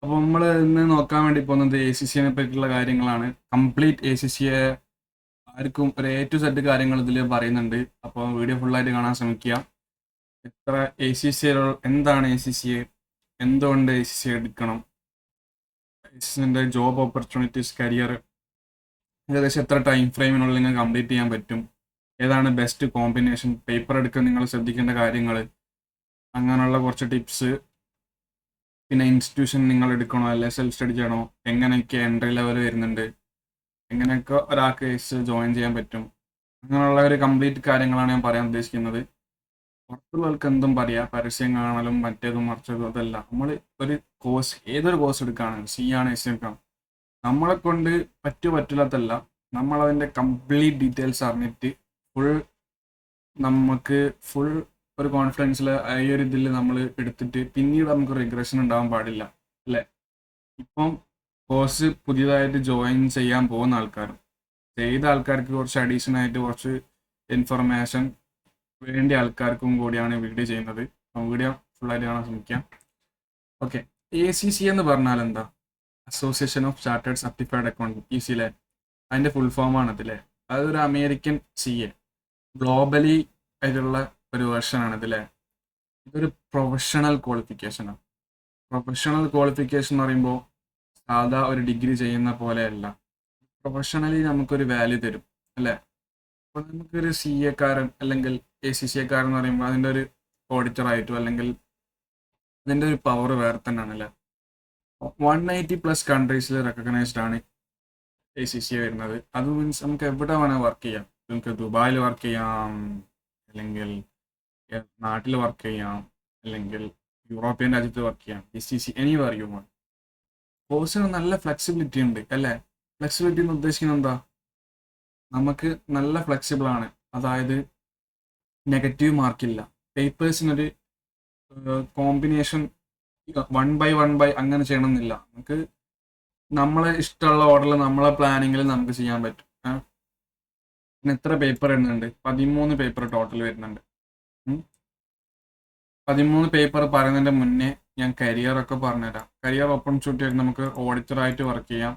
അപ്പോൾ നമ്മൾ ഇന്ന് നോക്കാൻ വേണ്ടി പോകുന്നത് എ സി സിയെ പറ്റിയുള്ള കാര്യങ്ങളാണ്. കംപ്ലീറ്റ് എ സി സിയെ ആർക്കും ഒരു എ ടു സെഡ് കാര്യങ്ങൾ ഇതിൽ പറയുന്നുണ്ട്. അപ്പോൾ വീഡിയോ ഫുള്ളായിട്ട് കാണാൻ ശ്രമിക്കുക. എത്ര എ സി സി, എന്താണ് എ സി സി എ, എന്തുകൊണ്ട് എ സി സി എടുക്കണം, എ സി സിൻ്റെ ജോബ് ഓപ്പർച്യൂണിറ്റീസ്, കരിയർ, ഏകദേശം എത്ര ടൈം ഫ്രെയിമിനുള്ളിൽ നിങ്ങൾക്ക് കംപ്ലീറ്റ് ചെയ്യാൻ പറ്റും, ഏതാണ് ബെസ്റ്റ് കോമ്പിനേഷൻ, പേപ്പർ എടുക്കാൻ നിങ്ങൾ ശ്രദ്ധിക്കേണ്ട കാര്യങ്ങൾ, അങ്ങനെയുള്ള കുറച്ച് ടിപ്സ്. പിന്നെ ഇൻസ്റ്റിറ്റ്യൂഷൻ നിങ്ങൾ എടുക്കണോ അല്ലെ സെൽഫ് സ്റ്റഡി ചെയ്യണോ, എങ്ങനെയൊക്കെ എൻട്രി ലെവൽ വരുന്നുണ്ട്, എങ്ങനെയൊക്കെ ഒരാൾക്ക് ജോയിൻ ചെയ്യാൻ പറ്റും, അങ്ങനെയുള്ള ഒരു കംപ്ലീറ്റ് കാര്യങ്ങളാണ് ഞാൻ പറയാൻ ഉദ്ദേശിക്കുന്നത്. പുറത്തുള്ളവർക്ക് എന്തും പറയാം, പരസ്യം കാണലും മറ്റേതും മറിച്ചതും അതല്ല. നമ്മൾ ഒരു കോഴ്സ്, ഏതൊരു കോഴ്സ് എടുക്കുകയാണ്, സി ആണ് എസ് എടുക്കാം, നമ്മളെ കൊണ്ട് പറ്റില്ലാത്തല്ല, നമ്മളതിൻ്റെ കംപ്ലീറ്റ് ഡീറ്റെയിൽസ് അറിഞ്ഞിട്ട് ഫുൾ, നമുക്ക് ഫുൾ ഒരു കോൺഫിഡൻസിൽ ഈ ഒരു ഇതിൽ നമ്മൾ എടുത്തിട്ട് പിന്നീട് നമുക്ക് റിഗ്രഷൻ ഉണ്ടാവാൻ പാടില്ല അല്ലേ. ഇപ്പം കോഴ്സ് പുതിയതായിട്ട് ജോയിൻ ചെയ്യാൻ പോകുന്ന ആൾക്കാരും ചെയ്ത ആൾക്കാർക്ക് കുറച്ച് അഡീഷണൽ ആയിട്ട് കുറച്ച് ഇൻഫർമേഷൻ വേണ്ടിയ ആൾക്കാർക്കും കൂടിയാണ് വീഡിയോ ചെയ്യുന്നത്. അപ്പം വീഡിയോ ഫുള്ളായിട്ട് കാണാൻ ശ്രമിക്കാം. ഓക്കെ, എ സി സി എന്ന് പറഞ്ഞാൽ എന്താ? Association of chartered certified accountant, ഈസിയിലെ അതിൻ്റെ ഫുൾ ഫോമാണ് ഇതിലെ. അതൊരു അമേരിക്കൻ സി എ, ഗ്ലോബലി ആയിട്ടുള്ള ഒരു വേർഷനാണ് ഇതിലെ. ഇതൊരു പ്രൊഫഷണൽ ക്വാളിഫിക്കേഷനാണ്. പ്രൊഫഷണൽ ക്വാളിഫിക്കേഷൻ എന്ന് പറയുമ്പോൾ സാധാ ഒരു ഡിഗ്രി ചെയ്യുന്ന പോലെയല്ല. പ്രൊഫഷണലി നമുക്കൊരു വാല്യൂ തരും അല്ലേ. അപ്പോൾ നമുക്കൊരു സി എക്കാരൻ അല്ലെങ്കിൽ എ സി സി എക്കാരൻ എന്ന് പറയുമ്പോൾ അതിൻ്റെ ഒരു ഓഡിറ്ററായിട്ടോ അല്ലെങ്കിൽ അതിൻ്റെ ഒരു പവർ വേറെ തന്നെയാണ് അല്ലേ. 180+ കൺട്രീസിൽ റെക്കഗ്നൈസ്ഡ് ആണ് എ സി സി വരുന്നത്. അത് മീൻസ് നമുക്ക് എവിടെ വേണമെങ്കിൽ വർക്ക് ചെയ്യാം. നമുക്ക് ദുബായിൽ വർക്ക് ചെയ്യാം, അല്ലെങ്കിൽ നാട്ടിൽ വർക്ക് ചെയ്യാം, അല്ലെങ്കിൽ യൂറോപ്യൻ രാജ്യത്ത് വർക്ക് ചെയ്യാം. A C C anywhere you want. കോഴ്സിന് നല്ല ഫ്ലെക്സിബിലിറ്റി ഉണ്ട് അല്ലേ. ഫ്ലെക്സിബിലിറ്റി എന്ന് ഉദ്ദേശിക്കുന്നത് എന്താ? നമുക്ക് നല്ല ഫ്ലെക്സിബിൾ ആണ്. അതായത് നെഗറ്റീവ് മാർക്കില്ല. പേപ്പേഴ്സിനൊരു കോമ്പിനേഷൻ 1/1 അങ്ങനെ ചെയ്യണമെന്നില്ല. നമുക്ക് നമ്മളെ ഇഷ്ടമുള്ള ഓർഡറിൽ നമ്മളെ പ്ലാനിങ്ങിൽ നമുക്ക് ചെയ്യാൻ പറ്റും. പിന്നെ എത്ര പേപ്പർ വരുന്നുണ്ട്? 13 പേപ്പർ ടോട്ടൽ വരുന്നുണ്ട്. 13 പേപ്പർ പറയുന്നതിൻ്റെ മുന്നേ ഞാൻ കരിയറൊക്കെ പറഞ്ഞുതരാം. കരിയർ ഓപ്പർച്യൂണിറ്റി ആയിട്ട് നമുക്ക് ഓഡിറ്ററായിട്ട് വർക്ക് ചെയ്യാം,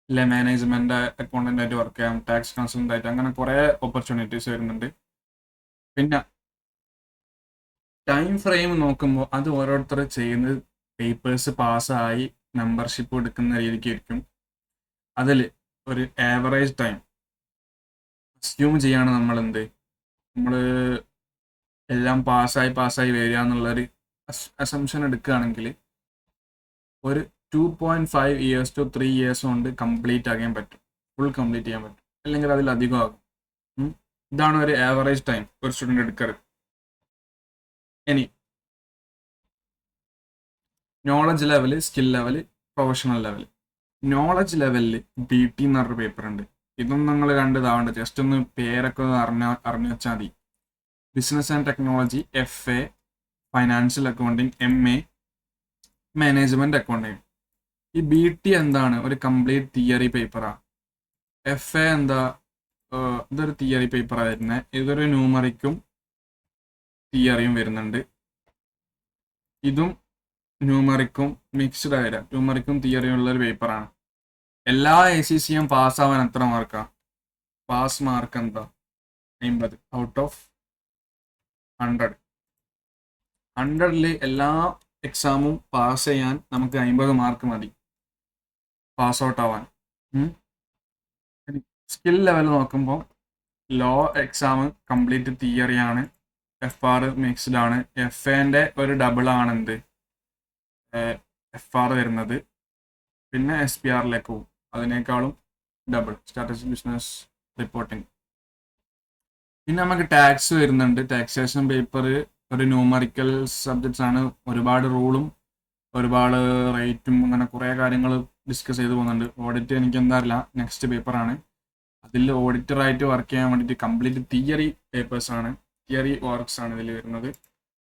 അല്ലെ മാനേജ്മെന്റ് അക്കൗണ്ടന്റ് ആയിട്ട് വർക്ക് ചെയ്യാം, ടാക്സ് കൺസൾട്ടന്റ് ആയിട്ട്, അങ്ങനെ കുറേ ഓപ്പർച്യൂണിറ്റീസ് വരുന്നുണ്ട്. പിന്നെ ടൈം ഫ്രെയിം നോക്കുമ്പോൾ അത് ഓരോരുത്തർ ചെയ്യുന്നത് പേപ്പേഴ്സ് പാസ്സായി മെമ്പർഷിപ്പ് എടുക്കുന്ന രീതിക്ക് ആയിരിക്കും. അതിൽ ഒരു ആവറേജ് ടൈം അസ്യൂം ചെയ്യാണ് നമ്മൾ നമ്മൾ എല്ലാം പാസ്സായി വരിക എന്നുള്ളൊരു അസംഷൻ എടുക്കുകയാണെങ്കിൽ ഒരു 2.5 years to 3 years കൊണ്ട് കംപ്ലീറ്റ് ആകാൻ പറ്റും, ഫുൾ കംപ്ലീറ്റ് ചെയ്യാൻ പറ്റും, അല്ലെങ്കിൽ അതിലധികം ആകും. ഇതാണ് ഒരു ആവറേജ് ടൈം ഒരു സ്റ്റുഡൻറ്റ് എടുക്കരുത്. ഇനി knowledge level, skill level, professional level. Knowledge ലെവലിൽ ബി ടി എന്ന് പറഞ്ഞൊരു പേപ്പർ ഉണ്ട്. ഇതൊന്നും നിങ്ങൾ കണ്ടതാവണ്ട, ജസ്റ്റ് ഒന്ന് പേരൊക്കെ ഒന്ന് അറിഞ്ഞു വെച്ചാൽ മതി. Business and technology, FA, financial accounting, MA, management accounting. ഈ ബി ടി എന്താണ്? ഒരു കംപ്ലീറ്റ് തിയറി പേപ്പറാണ്. FA എന്താ? ഇതൊരു തിയറി പേപ്പറാണ് വരുന്നത്. ഇതൊരു ന്യൂമറിക്കും തിയറിയും വരുന്നുണ്ട്. ഇതും ന്യൂമറിക്കും മിക്സ്ഡ് ആയിട്ട്, ന്യൂമറിക്കും തിയറിയും ഉള്ള ഒരു പേപ്പറാണ്. എല്ലാ എ സി സിയും പാസ്സാവാൻ എത്ര മാർക്കാണ്? പാസ് മാർക്ക് എന്താ? 50 ഔട്ട് ഓഫ് 100. 100ൽ എല്ലാ എക്സാമും പാസ് ചെയ്യാൻ നമുക്ക് 50 മാർക്ക് മതി പാസ് ഔട്ട് ആവാൻ. സ്കിൽ ലെവൽ നോക്കുമ്പോൾ ലോ എക്സാം കംപ്ലീറ്റ് തിയറിയാണ്, FR മിക്സ്ഡ് ആണ്. FAൻ്റെ ഒരു ഡബിൾ ആണ് FR വരുന്നത്. പിന്നെ SPRലേക്ക് പോകും, അതിനേക്കാളും ഡബിൾ, സ്ട്രാറ്റജിക് ബിസിനസ് റിപ്പോർട്ടിംഗ്. പിന്നെ നമുക്ക് ടാക്സ് വരുന്നുണ്ട്. ടാക്സേഷൻ പേപ്പർ ഒരു ന്യൂമറിക്കൽ സബ്ജക്ട്സ് ആണ്. ഒരുപാട് റൂളും ഒരുപാട് റേറ്റും അങ്ങനെ കുറേ കാര്യങ്ങൾ ഡിസ്കസ് ചെയ്ത് പോകുന്നുണ്ട്. ഓഡിറ്റ് എനിക്ക് എന്താ അറിയില്ല, നെക്സ്റ്റ് പേപ്പറാണ്. അതിൽ ഓഡിറ്ററായിട്ട് വർക്ക് ചെയ്യാൻ വേണ്ടിയിട്ട് കംപ്ലീറ്റ് തിയറി പേപ്പേഴ്സ് ആണ്, തിയറി വർക്ക്സ് ആണ് ഇതിൽ വരുന്നത്.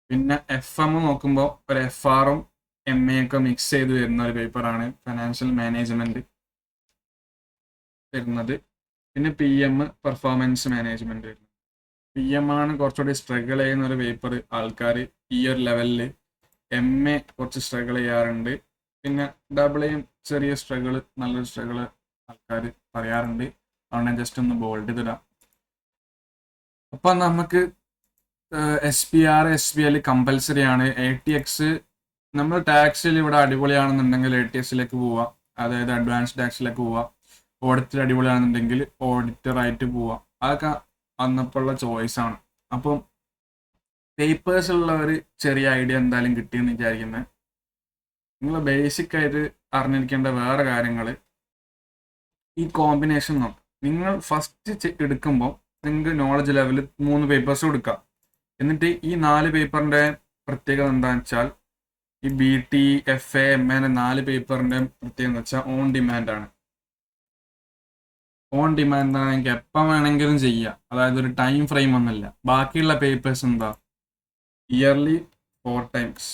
പിന്നെ FM നോക്കുമ്പോൾ ഒരു FRും MA ഒക്കെ മിക്സ് ചെയ്ത് വരുന്ന ഒരു പേപ്പറാണ്, ഫൈനാൻഷ്യൽ മാനേജ്മെന്റ് വരുന്നത്. പിന്നെ PM, പെർഫോമൻസ് മാനേജ്മെന്റ് വരുന്നത്. PM ആണ് കുറച്ചുകൂടി സ്ട്രഗിൾ ചെയ്യുന്ന ഒരു പേപ്പർ. ആൾക്കാർ ഈ ഒരു ലെവലിൽ MA കുറച്ച് സ്ട്രഗിൾ ചെയ്യാറുണ്ട്. പിന്നെ ഡബിളെയും ചെറിയ സ്ട്രഗിൾ, നല്ലൊരു സ്ട്രഗിൾ ആൾക്കാർ പറയാറുണ്ട്. അതുകൊണ്ട് ഞാൻ ജസ്റ്റ് ഒന്ന് ബോൾഡ് ചെയ്തിടാം. അപ്പം നമുക്ക് SPR SPL കമ്പൽസറി ആണ്. ATX നമ്മൾ ടാക്സിൽ ഇവിടെ അടിപൊളിയാണെന്നുണ്ടെങ്കിൽ ATXിലേക്ക് പോവാം, അതായത് അഡ്വാൻസ് ടാക്സിലേക്ക് പോവാം. ഓഡിറ്റർ അടിപൊളിയാണെന്നുണ്ടെങ്കിൽ ഓഡിറ്റർ ആയിട്ട് പോവാം. അതൊക്കെ അന്നപ്പോഴുള്ള ചോയ്സാണ്. അപ്പം പേപ്പേഴ്സ് ഉള്ളവർ ചെറിയ ഐഡിയ എന്തായാലും കിട്ടിയെന്ന് വിചാരിക്കുന്നത്. നിങ്ങൾ ബേസിക് ആയിട്ട് അറിഞ്ഞിരിക്കേണ്ട വേറെ കാര്യങ്ങൾ, ഈ കോമ്പിനേഷൻ നോക്കാം. നിങ്ങൾ ഫസ്റ്റ് എടുക്കുമ്പോൾ നിങ്ങൾക്ക് നോളജ് ലെവലിൽ 3 പേപ്പേഴ്സ് കൊടുക്കാം. എന്നിട്ട് ഈ 4 പേപ്പറിൻ്റെ പ്രത്യേകത എന്താണെന്ന് വെച്ചാൽ, ഈ BT FA MA 4 പേപ്പറിൻ്റെ പ്രത്യേകത എന്ന് വെച്ചാൽ ഓൺ ഡിമാൻഡ് ആണ്. ഓൺ ഡിമാൻഡ് ആണ്, എനിക്ക് എപ്പം വേണമെങ്കിലും ചെയ്യാം. അതായത് ഒരു ടൈം ഫ്രെയിം ഒന്നുമില്ല. ബാക്കിയുള്ള പേപ്പേഴ്സ് എന്താ, ഇയർലി 4 ടൈംസ്,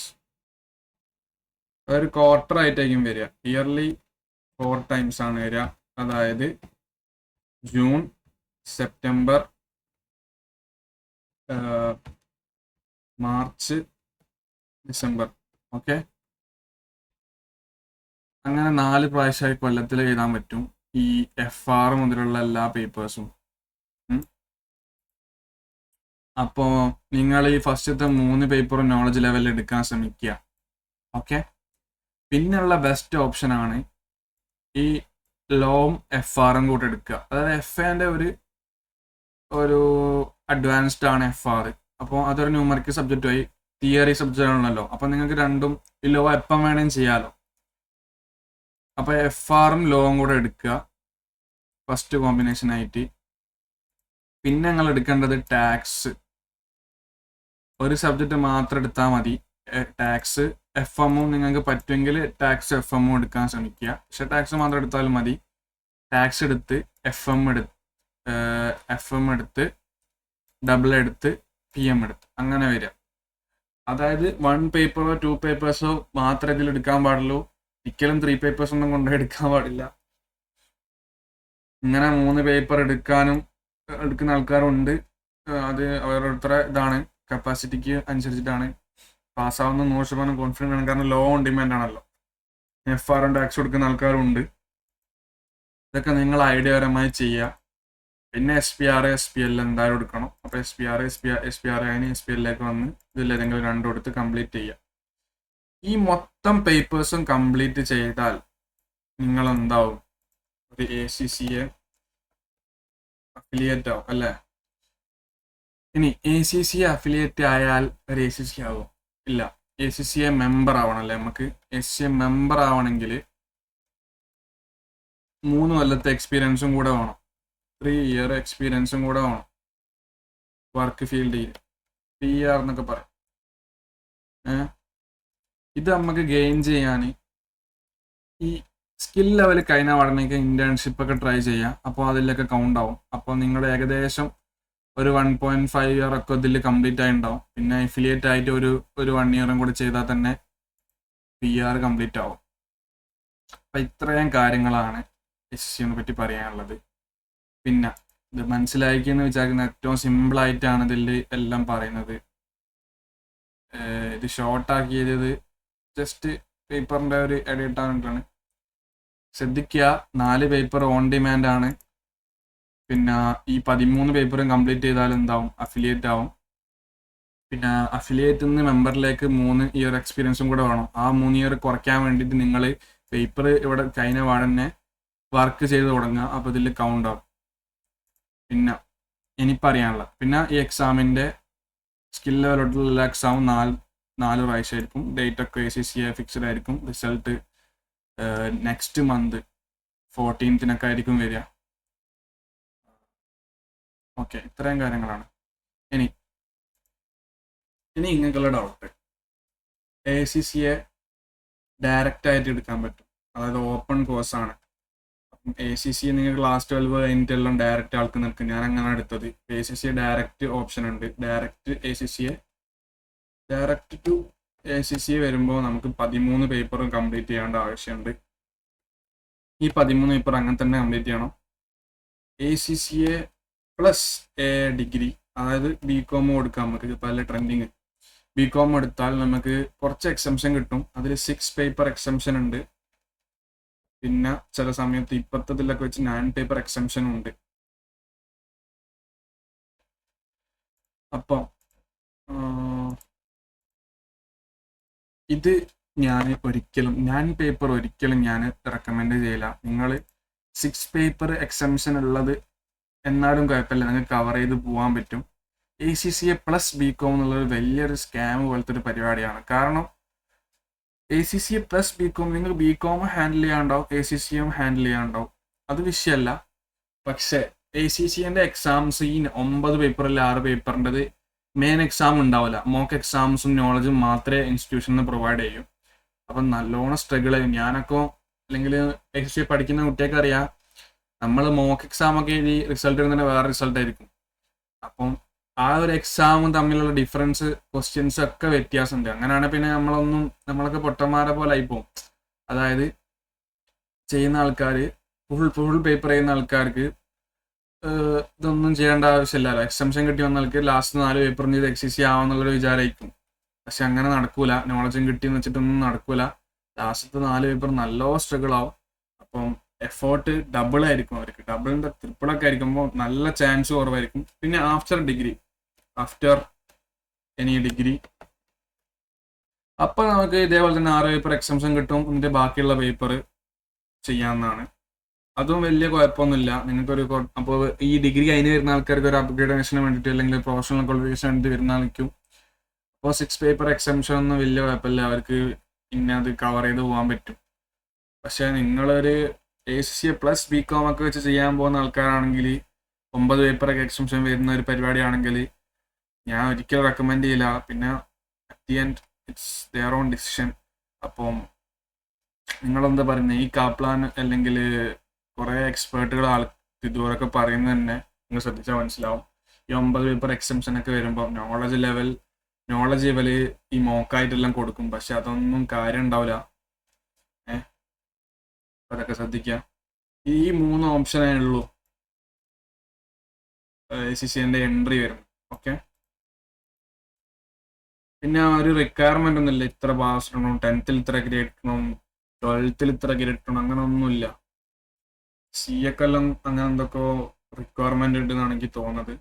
ഒരു ക്വാർട്ടർ ആയിട്ടായിരിക്കും വരിക. ഇയർലി 4 ടൈംസ് ആണ് വരിക. അതായത് June, September, March, December. Okay, അങ്ങനെ 4 പ്രാവശ്യമായി കൊല്ലത്തിൽ എഴുതാൻ പറ്റും ഈ FR മുതലുള്ള എല്ലാ പേപ്പേഴ്സും. അപ്പോൾ നിങ്ങൾ ഈ ഫസ്റ്റത്തെ 3 പേപ്പറും നോളജ് ലെവലിൽ എടുക്കാൻ ശ്രമിക്കുക. ഓക്കെ, പിന്നെയുള്ള ബെസ്റ്റ് ഓപ്ഷൻ ആണ് ഈ ലോം FRും കൂടെ എടുക്കുക. അതായത് FAൻ്റെ ഒരു അഡ്വാൻസ്ഡ് ആണ് FR. അപ്പോൾ അതൊരു ന്യൂമറിക്കൽ സബ്ജക്റ്റുമായി തിയറി സബ്ജക്റ്റ് ആണല്ലോ. അപ്പോൾ നിങ്ങൾക്ക് രണ്ടും ഈ ലോ എപ്പം വേണമെങ്കിലും ചെയ്യാമല്ലോ. അപ്പോൾ FRും ലോവും കൂടെ എടുക്കുക ഫസ്റ്റ് കോമ്പിനേഷൻ ആയിട്ട്. പിന്നെ നിങ്ങൾ എടുക്കേണ്ടത് ടാക്സ്. ഒരു സബ്ജക്റ്റ് മാത്രം എടുത്താൽ മതി. ടാക്സ് FM-ഉം നിങ്ങൾക്ക് പറ്റുമെങ്കിൽ ടാക്സ് FM-ഉം എടുക്കാൻ ശ്രമിക്കുക. പക്ഷെ ടാക്സ് മാത്രം എടുത്താലും മതി. ടാക്സ് എടുത്ത് FM എടുത്ത് ഡബിൾ എടുത്ത് PM എടുത്ത് അങ്ങനെ വരിക. അതായത് 1 പേപ്പറോ 2 പേപ്പേഴ്സോ മാത്രമേ ഇതിൽ എടുക്കാൻ പാടുള്ളൂ. ഒരിക്കലും 3 പേപ്പേഴ്സ് ഒന്നും കൊണ്ടുപോയി എടുക്കാൻ പാടില്ല. ഇങ്ങനെ 3 പേപ്പർ എടുക്കുന്ന ആൾക്കാരുണ്ട്. അത് ഓരോരുത്തരുടെ ഇതാണ്, കപ്പാസിറ്റിക്ക് അനുസരിച്ചിട്ടാണ്. പാസ്സാവുന്ന 100% കോൺഫിഡൻ്റ് ആണ്, കാരണം ലോ ഓൺ ഡിമാൻഡ് ആണല്ലോ. FRും ടാക്സ് കൊടുക്കുന്ന ആൾക്കാരുണ്ട്. ഇതൊക്കെ നിങ്ങൾ ഐഡിയപരമായി ചെയ്യുക. പിന്നെ SPR SPL എന്തായാലും എടുക്കണം. അപ്പോൾ SPR അതിന് SPLലേക്ക് വന്ന് ഇതിലേതെങ്കിലും 2 എടുത്ത് കംപ്ലീറ്റ് ചെയ്യുക. ഈ മൊത്തം പേപ്പേഴ്സും കംപ്ലീറ്റ് ചെയ്താൽ നിങ്ങൾ എന്താവും, ഒരു ACCA അഫിലിയേറ്റ് ആവും അല്ലേ? ഇനി ACCA അഫിലിയേറ്റ് ആയാൽ ഒരു ACCA ആവും? ഇല്ല, ACCA മെമ്പർ ആവണം അല്ലേ? നമുക്ക് ACCA മെമ്പർ ആവണമെങ്കിൽ 3 കൊല്ലത്തെ എക്സ്പീരിയൻസും കൂടെ വേണം. 3 ഇയർ എക്സ്പീരിയൻസും കൂടെ വേണം വർക്ക് ഫീൽഡിൽ. PR എന്നൊക്കെ പറയും. ഇത് നമുക്ക് ഗെയിൻ ചെയ്യാൻ ഈ സ്കിൽ ലെവൽ കഴിഞ്ഞ ഉടനെയൊക്കെ ഇന്റേൺഷിപ്പ് ഒക്കെ ട്രൈ ചെയ്യാം. അപ്പോൾ അതിലൊക്കെ കൗണ്ട് ആവും. അപ്പോൾ നിങ്ങൾ ഏകദേശം ഒരു 1.5 ഇയർ ഒക്കെ ഇതിൽ കംപ്ലീറ്റ് ആയി ഉണ്ടാവും. പിന്നെ അഫിലിയേറ്റ് ആയിട്ട് ഒരു 1 ഇയറും കൂടി ചെയ്താൽ തന്നെ PR കംപ്ലീറ്റ് ആവും. അപ്പം ഇത്രയും കാര്യങ്ങളാണ് SCCയെ പറ്റി പറയാനുള്ളത്. പിന്നെ ഇത് മനസ്സിലാക്കിയെന്ന് വിചാരിക്കുന്ന ഏറ്റവും സിമ്പിളായിട്ടാണ് ഇതിൽ എല്ലാം പറയുന്നത്. ഇത് ഷോർട്ടാക്കിയത് ജസ്റ്റ് പേപ്പറിൻ്റെ ഒരു എഡിറ്റ് ആയിട്ടാണ്. ശ്രദ്ധിക്കുക, 4 പേപ്പർ ഓൺ ഡിമാൻഡ് ആണ്. പിന്നെ ഈ 13 പേപ്പറും കംപ്ലീറ്റ് ചെയ്താൽ എന്താവും, അഫിലിയേറ്റ് ആവും. പിന്നെ അഫിലിയേറ്റ് നിന്ന് മെമ്പറിലേക്ക് 3 ഇയർ എക്സ്പീരിയൻസും കൂടെ വേണം. ആ 3 ഇയർ കുറയ്ക്കാൻ വേണ്ടിയിട്ട് നിങ്ങൾ പേപ്പർ ഇവിടെ കഴിഞ്ഞ പാടന്നെ വർക്ക് ചെയ്ത് തുടങ്ങുക. അപ്പോൾ ഇതിൽ കൗണ്ട് ആവും. പിന്നെ എനിക്കറിയാനുള്ള പിന്നെ ഈ എക്സാമിൻ്റെ സ്കിൽ ലെവലോട്ടുള്ള എല്ലാ എക്സാമും 4 പ്രാവശ്യമായിരിക്കും. ഡേറ്റ് ഒക്കെ ACCA ഫിക്സഡ് ആയിരിക്കും. റിസൾട്ട് നെക്സ്റ്റ് മന്ത് 14th ആയിരിക്കും വരിക. ഓക്കെ, ഇത്രയും കാര്യങ്ങളാണ്. ഇനി ഇങ്ങനെയുള്ള ഡൗട്ട്, ACCA ഡയറക്റ്റ് ആയിട്ട് എടുക്കാൻ പറ്റും, അതായത് ഓപ്പൺ കോഴ്സാണ്. അപ്പം ACCA നിങ്ങൾ ക്ലാസ് 12 കഴിഞ്ഞിട്ടെല്ലാം ഡയറക്റ്റ് ആൾക്ക് നിൽക്കും. ഞാൻ അങ്ങനെ എടുത്തത്. ACCA ഡയറക്റ്റ് ഓപ്ഷൻ ഉണ്ട്. ഡയറക്റ്റ് ടു ACCA വരുമ്പോൾ നമുക്ക് 13 പേപ്പറും കംപ്ലീറ്റ് ചെയ്യേണ്ട ആവശ്യമുണ്ട്. ഈ 13 പേപ്പർ അങ്ങനെ തന്നെ കംപ്ലീറ്റ് ചെയ്യണം. ACCA പ്ലസ് ഡിഗ്രി, അതായത് BCom കൊടുക്കാം നമുക്ക് പല ട്രെൻഡിങ്. ബികോം എടുത്താൽ നമുക്ക് കുറച്ച് എക്സംഷൻ കിട്ടും. അതിൽ 6 പേപ്പർ എക്സംഷൻ ഉണ്ട്. പിന്നെ ചില സമയത്ത് ഇപ്പത്തതിലൊക്കെ വെച്ച് 9 പേപ്പർ എക്സംഷനും ഉണ്ട്. അപ്പം ഇത് ഞാൻ പേപ്പർ ഒരിക്കലും ഞാൻ റെക്കമെൻഡ് ചെയ്യില്ല. നിങ്ങൾ 6 പേപ്പർ എക്സംഷൻ ഉള്ളത് എന്നാലും കുഴപ്പമില്ല, നിങ്ങൾക്ക് കവർ ചെയ്ത് പോകാൻ പറ്റും. ACCA പ്ലസ് ബികോം എന്നുള്ളത് വലിയൊരു സ്കാം പോലത്തെ ഒരു പരിപാടിയാണ്. കാരണം ACCA പ്ലസ് ബികോം നിങ്ങൾ ബികോം ഹാൻഡിൽ ചെയ്യാണ്ടാവും, ACCA ഹാൻഡിൽ ചെയ്യാണ്ടാവും, അത് വിഷയമല്ല. പക്ഷേ ACCA എക്സാംസ് ഈ 9 പേപ്പറിൽ 6 പേപ്പറിൻ്റെത് മെയിൻ എക്സാം ഉണ്ടാവില്ല. മോക്ക് എക്സാംസും നോളജും മാത്രമേ ഇൻസ്റ്റിറ്റ്യൂഷനിൽ പ്രൊവൈഡ് ചെയ്യും. അപ്പം നല്ലോണം സ്ട്രഗിൾ ചെയ്യും. ഞാനൊക്കെ അല്ലെങ്കിൽ ACCA പഠിക്കുന്ന കുട്ടിയൊക്കെ അറിയാം, നമ്മൾ മോക്ക് എക്സാം ഒക്കെ എഴുതി റിസൾട്ട് വരുന്നതിന് വേറെ റിസൾട്ട് ആയിരിക്കും. അപ്പം ആ ഒരു എക്സാമും തമ്മിലുള്ള ഡിഫറൻസ്, ക്വസ്റ്റ്യൻസ് ഒക്കെ വ്യത്യാസമുണ്ട്. അങ്ങനെയാണ് പിന്നെ നമ്മളൊക്കെ പൊട്ടന്മാരെ പോലെ ആയിപ്പോവും. അതായത് ചെയ്യുന്ന ആൾക്കാർ ഫുൾ പേപ്പർ ചെയ്യുന്ന ആൾക്കാർക്ക് ഇതൊന്നും ചെയ്യേണ്ട ആവശ്യമില്ലല്ലോ. എക്സംഷൻ കിട്ടി വന്ന ആൾക്ക് ലാസ്റ്റ് 4 പേപ്പറിന് ചെയ്ത് XCC ആവാന്നുള്ളൊരു വിചാരമായിരിക്കും. പക്ഷെ അങ്ങനെ നടക്കൂല. നോളജും കിട്ടിയെന്ന് വെച്ചിട്ടൊന്നും നടക്കൂല. ലാസ്റ്റത്തെ 4 പേപ്പർ നല്ല സ്ട്രഗിൾ ആവും. അപ്പം എഫേർട്ട് ഡബിൾ ആയിരിക്കും അവർക്ക്. ഡബിളിൻ്റെ ട്രിപ്പിളൊക്കെ ആയിരിക്കുമ്പോൾ നല്ല ചാൻസ് കുറവായിരിക്കും. പിന്നെ ആഫ്റ്റർ എനി ഡിഗ്രി അപ്പം നമുക്ക് ഇതേപോലെ തന്നെ 6 പേപ്പർ എക്സംഷൻ കിട്ടും. എന്നിട്ട് ബാക്കിയുള്ള പേപ്പർ ചെയ്യാവുന്നതാണ്. അതും വലിയ കുഴപ്പമൊന്നുമില്ല. നിങ്ങൾക്കൊരു അപ്പോൾ ഈ ഡിഗ്രി കഴിഞ്ഞ് വരുന്ന ആൾക്കാർക്ക് ഒരു അപ്ഗ്രേഡേഷന് വേണ്ടിയിട്ട് അല്ലെങ്കിൽ പ്രൊഫഷണൽ ക്വാളിഫിക്കേഷൻ വേണ്ടിയിട്ട് വരുന്ന ആൾക്കും അപ്പോൾ 6 പേപ്പർ എക്സംഷൻ ഒന്നും വലിയ കുഴപ്പമില്ല. അവർക്ക് പിന്നെ അത് കവർ ചെയ്ത് പോകാൻ പറ്റും. പക്ഷേ നിങ്ങളൊരു ACCA പ്ലസ് ബികോം ഒക്കെ വെച്ച് ചെയ്യാൻ പോകുന്ന ആൾക്കാരാണെങ്കിൽ 9 പേപ്പറൊക്കെ എക്സംഷൻ വരുന്ന ഒരു പരിപാടിയാണെങ്കിൽ ഞാൻ ഒരിക്കലും റെക്കമെൻഡ് ചെയ്യില്ല. പിന്നെ at the end it's their own decision. അപ്പം നിങ്ങളെന്താ പറയുന്നത്, ഈ കാപ്ലാൻ അല്ലെങ്കിൽ കുറേ എക്സ്പേർട്ടുകൾ ഇതുവരെയൊക്കെ പറയുന്നത് തന്നെ നിങ്ങൾ ശ്രദ്ധിച്ചാൽ മനസ്സിലാവും. ഈ 9 പേപ്പർ എക്സംഷൻ ഒക്കെ വരുമ്പോൾ നോളജ് ലെവല് ഈ മോക്കായിട്ടെല്ലാം കൊടുക്കും. പക്ഷെ അതൊന്നും കാര്യം ഉണ്ടാവില്ല. അതൊക്കെ ശ്രദ്ധിക്കുക. ഈ 3 ഓപ്ഷനേ ഉള്ളൂ ACCA എൻട്രി വരും. ഓക്കെ, പിന്നെ ഒരു റിക്വയർമെന്റ് ഒന്നുമില്ല. ഇത്ര പാസ് ഇടണം, 10th ഇത്ര ഗ്രേഡ് ഇടണം, 12th ഇത്ര ഗ്രേഡ് ഇടണം, അങ്ങനെ ഒന്നുമില്ല. CA അങ്ങനെ എന്തൊക്കെ റിക്വയർമെന്റ് ഉണ്ടെന്നാണ് എനിക്ക് തോന്നുന്നത്.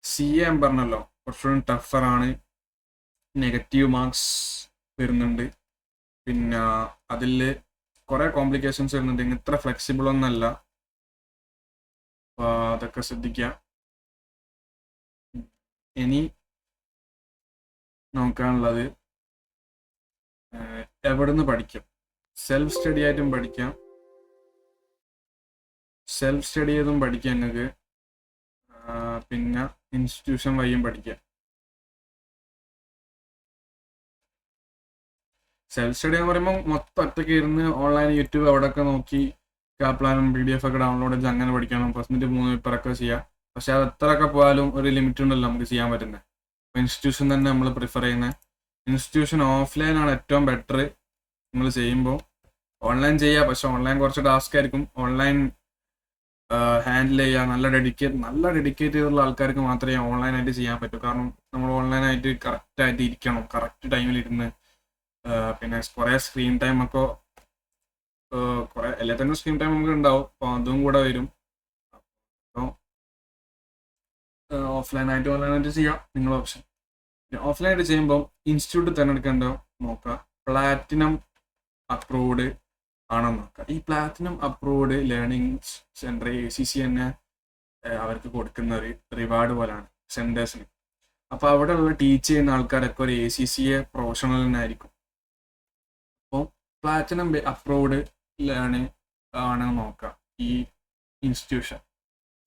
CA ഞാൻ പറഞ്ഞല്ലോ കുറച്ചുകൂടി ടഫറാണ്. നെഗറ്റീവ് മാർക്സ് വരുന്നുണ്ട്. പിന്നെ അതിൽ കുറേ കോംപ്ലിക്കേഷൻസ് വരുന്നുണ്ട്. ഇത്ര ഫ്ലെക്സിബിൾ ഒന്നല്ല. അപ്പോൾ അതൊക്കെ ശ്രദ്ധിക്കുക. ഇനി നോക്കാനുള്ളത് എവിടുന്ന് പഠിക്കും. സെൽഫ് സ്റ്റഡി ആയിട്ടും പഠിക്കാം, സെൽഫ് സ്റ്റഡി ചെയ്തും പഠിക്കാം നിങ്ങൾക്ക്. പിന്നെ ഇൻസ്റ്റിറ്റ്യൂഷൻ വഴിയും പഠിക്കാം. സെൽഫ് സ്റ്റഡി എന്ന് പറയുമ്പോൾ മൊത്തം ഒറ്റയ്ക്ക് ഇരുന്ന് ഓൺലൈൻ യൂട്യൂബ് അവിടെയൊക്കെ നോക്കി കാപ്ലാനും PDF ഒക്കെ ഡൗൺലോഡ് ചെയ്ത് അങ്ങനെ പഠിക്കണം. ഫസ്റ്റിൻ്റെ 3 പേപ്പറൊക്കെ ചെയ്യാം. പക്ഷെ അത് എത്രയൊക്കെ പോയാലും ഒരു ലിമിറ്റ് ഉണ്ടല്ലോ നമുക്ക് ചെയ്യാൻ പറ്റുന്നത്. അപ്പോൾ ഇൻസ്റ്റിറ്റ്യൂഷൻ തന്നെ നമ്മൾ പ്രിഫർ ചെയ്യുന്നത്. ഇൻസ്റ്റിറ്റ്യൂഷൻ ഓഫ്ലൈൻ ആണ് ഏറ്റവും ബെറ്റർ നിങ്ങൾ ചെയ്യുമ്പോൾ. ഓൺലൈൻ ചെയ്യുക, പക്ഷെ ഓൺലൈൻ കുറച്ച് ടാസ്ക് ആയിരിക്കും. ഓൺലൈൻ ഹാൻഡിൽ ചെയ്യുക നല്ല ഡെഡിക്കേറ്റ് ചെയ്തുള്ള ആൾക്കാർക്ക് മാത്രമേ ഓൺലൈനായിട്ട് ചെയ്യാൻ പറ്റൂ. കാരണം നമ്മൾ ഓൺലൈനായിട്ട് കറക്റ്റായിട്ട് ഇരിക്കണം, കറക്റ്റ് ടൈമിലിരുന്ന്. പിന്നെ കുറേ സ്ക്രീൻ ടൈം ഒക്കെ കുറേ എല്ലാത്തിനും സ്ക്രീൻ ടൈം നമുക്ക് ഉണ്ടാവും. അപ്പോൾ അതും കൂടെ വരും. അപ്പോൾ ഓൺലൈനായിട്ട് ചെയ്യാം നിങ്ങൾ ഓപ്ഷൻ. ഓഫ്ലൈനായിട്ട് ചെയ്യുമ്പോൾ ഇൻസ്റ്റിറ്റ്യൂട്ട് തിരഞ്ഞെടുക്കേണ്ട നോക്കുക, പ്ലാറ്റിനം അപ്രൂവ്ഡ് ആണെന്ന് നോക്കുക. ഈ platinum approved learning centre ACCA തന്നെ അവർക്ക് കൊടുക്കുന്ന ഒരു റിവാർഡ് പോലെയാണ് സെൻറ്റേഴ്സിന്. അപ്പോൾ അവിടെ ഉള്ള ടീച്ച് ചെയ്യുന്ന ആൾക്കാരൊക്കെ ഒരു ACCA പ്രൊഫഷണൽ തന്നെ ആയിരിക്കും. അപ്പോൾ പ്ലാറ്റിനം അപ്രൂവ്ഡ് ലേണിംഗ് ആണെന്ന് നോക്കുക ഈ ഇൻസ്റ്റിറ്റ്യൂഷൻ.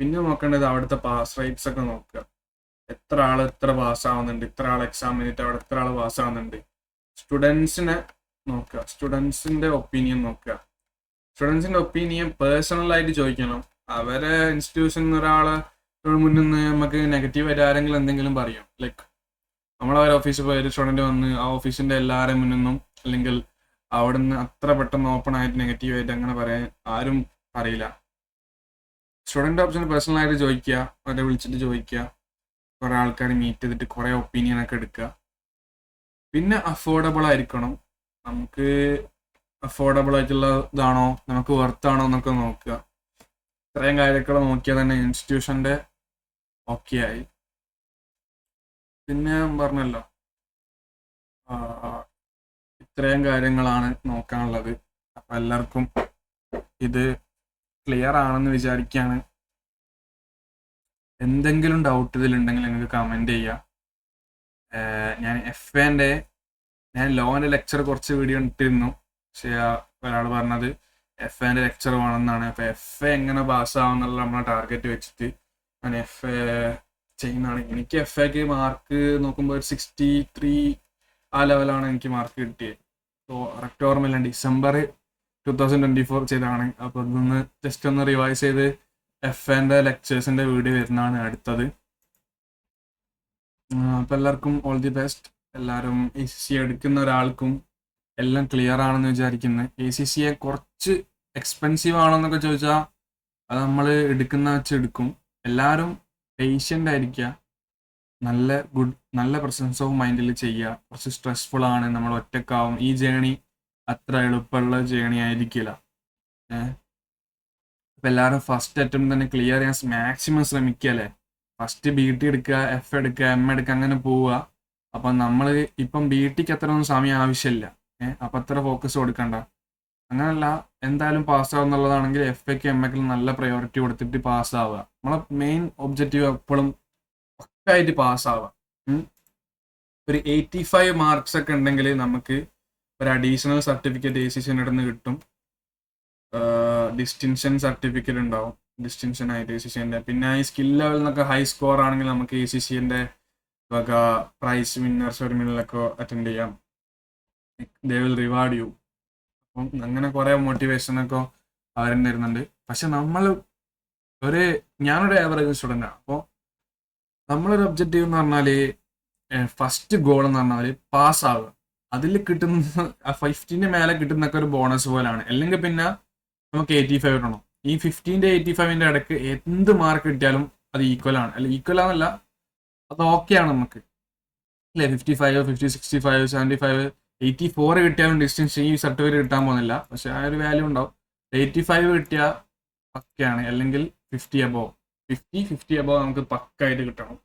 പിന്നെ നോക്കേണ്ടത് അവിടുത്തെ പാസ് റേറ്റ്സ് ഒക്കെ നോക്കുക. എത്ര പാസ്സാവുന്നുണ്ട്, ഇത്ര ആൾ എക്സാം കഴിഞ്ഞിട്ട് അവിടെ എത്ര ആൾ പാസ്സാവുന്നുണ്ട്. സ്റ്റുഡൻസിനെ നോക്കുക, സ്റ്റുഡൻസിൻ്റെ ഒപ്പീനിയൻ നോക്കുക. സ്റ്റുഡൻസിൻ്റെ ഒപ്പീനിയൻ പേഴ്സണലായിട്ട് ചോദിക്കണം. അവരെ ഇൻസ്റ്റിറ്റ്യൂഷനിൽ നിന്ന് ഒരാളെ മുന്നിൽ നിന്ന് നമുക്ക് നെഗറ്റീവായിട്ട് ആരെങ്കിലും എന്തെങ്കിലും പറയും. ലൈക്ക് നമ്മളവരെ ഓഫീസിൽ പോയി ഒരു സ്റ്റുഡൻറ്റ് വന്ന് ആ ഓഫീസിൻ്റെ എല്ലാവരും മുന്നിൽ നിന്നും അല്ലെങ്കിൽ അവിടെ നിന്ന് അത്ര പെട്ടെന്ന് ഓപ്പൺ ആയിട്ട് നെഗറ്റീവായിട്ട് അങ്ങനെ പറയാൻ ആരും അറിയില്ല. സ്റ്റുഡൻറ്റ് ഓപ്ഷൻ പേഴ്സണലായിട്ട് ചോദിക്കുക, അവരെ വിളിച്ചിട്ട് ചോദിക്കുക, കുറേ ആൾക്കാർ മീറ്റ് ചെയ്തിട്ട് കുറേ ഒപ്പീനിയനൊക്കെ എടുക്കുക. പിന്നെ അഫോർഡബിൾ ആയിരിക്കണം. നമുക്ക് അഫോർഡബിൾ ആയിട്ടുള്ള ഇതാണോ, നമുക്ക് വർത്താണോ എന്നൊക്കെ നോക്കുക. ഇത്രയും കാര്യങ്ങൾ നോക്കിയാൽ തന്നെ ഇൻസ്റ്റിറ്റ്യൂഷൻ്റെ ഓക്കെ ആയി. പിന്നെ ഞാൻ പറഞ്ഞല്ലോ ഇത്രയും കാര്യങ്ങളാണ് നോക്കാനുള്ളത്. അപ്പം എല്ലാവർക്കും ഇത് ക്ലിയർ ആണെന്ന് വിചാരിക്കുകയാണ്. എന്തെങ്കിലും ഡൗട്ട് ഇതിലുണ്ടെങ്കിൽ നിങ്ങൾക്ക് കമൻറ്റ് ചെയ്യാം. ഞാൻ ലോൻ്റെ ലെക്ചർ കുറച്ച് വീഡിയോ ഇട്ടിരുന്നു. പക്ഷേ ഒരാൾ പറഞ്ഞത് FAൻ്റെ ലെക്ചർ വേണമെന്നാണ്. അപ്പോൾ FA എങ്ങനെ പാസ്സാവുന്നുള്ള നമ്മളെ ടാർഗറ്റ് വെച്ചിട്ട് ഞാൻ FA ചെയ്യുന്നതാണ്. എനിക്ക് FAക്ക് മാർക്ക് നോക്കുമ്പോൾ 63 ആ ലെവലാണ് എനിക്ക് മാർക്ക് കിട്ടിയത്. സോ കറക്റ്റ് ഓർമ്മയില്ല, December 2024 ചെയ്തതാണ്. അപ്പോൾ ഇതൊന്ന് ജസ്റ്റ് ഒന്ന് റിവൈസ് ചെയ്ത് FAൻ്റെ ലെക്ചേഴ്സിൻ്റെ വീഡിയോ വരുന്നതാണ് അടുത്തത്. അപ്പോൾ എല്ലാവർക്കും ഓൾ ദി ബെസ്റ്റ്. എല്ലാവരും ACC എടുക്കുന്ന ഒരാൾക്കും എല്ലാം ക്ലിയർ ആണെന്ന് വിചാരിക്കുന്നത്. ACCയെ കുറച്ച് എക്സ്പെൻസീവ് ആണോന്നൊക്കെ ചോദിച്ചാൽ അത് നമ്മൾ എടുക്കുന്ന വെച്ച് എടുക്കും. എല്ലാവരും പേഷ്യൻ്റ് ആയിരിക്കുക, നല്ല പ്രസൻസ് ഓഫ് മൈൻഡിൽ ചെയ്യുക. കുറച്ച് സ്ട്രെസ്ഫുൾ ആണ്, നമ്മൾ ഒറ്റക്കാവും. ഈ ജേണി അത്ര എളുപ്പമുള്ള ജേണി ആയിരിക്കില്ല. അപ്പം എല്ലാവരും ഫസ്റ്റ് അറ്റംപ്റ്റ് തന്നെ ക്ലിയർ ചെയ്യാൻ മാക്സിമം ശ്രമിക്കുക അല്ലേ. ഫസ്റ്റ് BT എടുക്കുക, F എടുക്കുക, M എടുക്കുക, അങ്ങനെ പോവുക. അപ്പം നമ്മൾ ഇപ്പം BTക്ക് അത്ര ഒന്നും സമയം ആവശ്യമില്ല. അപ്പം അത്ര ഫോക്കസ് കൊടുക്കണ്ട. അങ്ങനല്ല, എന്തായാലും പാസ്സാവുക എന്നുള്ളതാണെങ്കിൽ FAക്ക് MAക്ക് നല്ല പ്രയോറിറ്റി കൊടുത്തിട്ട് പാസ്സാവുക. നമ്മളെ മെയിൻ ഒബ്ജക്റ്റീവ് എപ്പോഴും പക്കായിട്ട് പാസ്സാവുക. ഒരു 85 മാർക്സ് ഒക്കെ ഉണ്ടെങ്കിൽ നമുക്ക് ഒരു അഡീഷണൽ സർട്ടിഫിക്കറ്റ് ACCൻ്റെ അടുത്ത് നിന്ന് കിട്ടും. ഡിസ്റ്റിങ്ഷൻ സർട്ടിഫിക്കറ്റ് ഉണ്ടാവും, ഡിസ്റ്റിങ്ഷൻ ആയിട്ട് ACCൻ്റെ. പിന്നെ ഈ സ്കിൽ ലെവലിൽ നിന്നൊക്കെ ഹൈ സ്കോർ ആണെങ്കിൽ നമുക്ക് ACCൻ്റെ വക പ്രൈസ് വിന്നർ സെറിമണിയിലൊക്കെ അറ്റൻഡ് ചെയ്യാം. They will reward U. അപ്പം അങ്ങനെ കുറേ മോട്ടിവേഷനൊക്കെ അവരും തരുന്നുണ്ട്. പക്ഷെ ഞാനൊരു ആവറേജ് സ്റ്റുഡൻ്റാണ്. അപ്പോൾ നമ്മളൊരു ഒബ്ജക്റ്റീവ് എന്ന് പറഞ്ഞാൽ ഫസ്റ്റ് ഗോൾ എന്ന് പറഞ്ഞാൽ പാസ്സാവുക. അതിൽ കിട്ടുന്ന 50ൻ്റെ മേലെ കിട്ടുന്നൊക്കെ ഒരു ബോണസ് പോലെയാണ്. അല്ലെങ്കിൽ പിന്നെ നമുക്ക് 85 കിട്ടണം. ഈ 50ൻ്റെ 85ൻ്റെ ഇടയ്ക്ക് എന്ത് മാർക്ക് കിട്ടിയാലും അത് ഈക്വലാണ്. അല്ല ഈക്വൽ ആണല്ല, അത് ഓക്കെയാണ് നമുക്ക് അല്ലേ. 55, 50, 65, 75, 84 കിട്ടിയാലും ഡിസ്റ്റൻസ് ഈ സർട്ടിഫിക്കറ്റ് കിട്ടാൻ പോകുന്നില്ല. പക്ഷെ ആ ഒരു വാല്യൂ ഉണ്ടാവും. 85 കിട്ടിയാൽ പക്കയാണ്. അല്ലെങ്കിൽ 50 above നമുക്ക് പക്കായിട്ട് കിട്ടണം.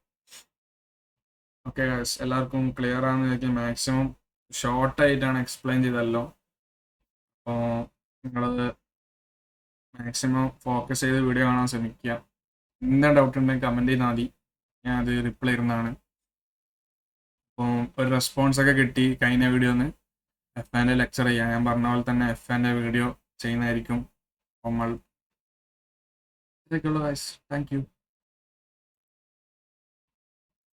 ഓക്കെ ഗൈസ്, എല്ലാവർക്കും ക്ലിയർ ആണെന്ന് വിചാരിക്കും. മാക്സിമം ഷോർട്ടായിട്ടാണ് എക്സ്പ്ലെയിൻ ചെയ്തല്ലോ. അപ്പോൾ നിങ്ങളത് മാക്സിമം ഫോക്കസ് ചെയ്ത് വീഡിയോ കാണാൻ ശ്രമിക്കുക. എന്താ ഡൗട്ട് ഉണ്ടെങ്കിൽ കമൻറ്റ് ചെയ്താൽ മതി, ഞാൻ അത് റിപ്ലൈ ചെയ്യുന്നതാണ്. അപ്പോൾ ഒരു റെസ്പോൺസൊക്കെ കിട്ടി കഴിഞ്ഞ വീഡിയോന്ന്. FAൻ്റെ ലെക്ചർ ചെയ്യാം, ഞാൻ പറഞ്ഞ പോലെ തന്നെ FAൻ്റെ വീഡിയോ ചെയ്യുന്നതായിരിക്കും. നമ്മൾ ഇതൊക്കെയുള്ളൂ ഗൈസ്. Thank you.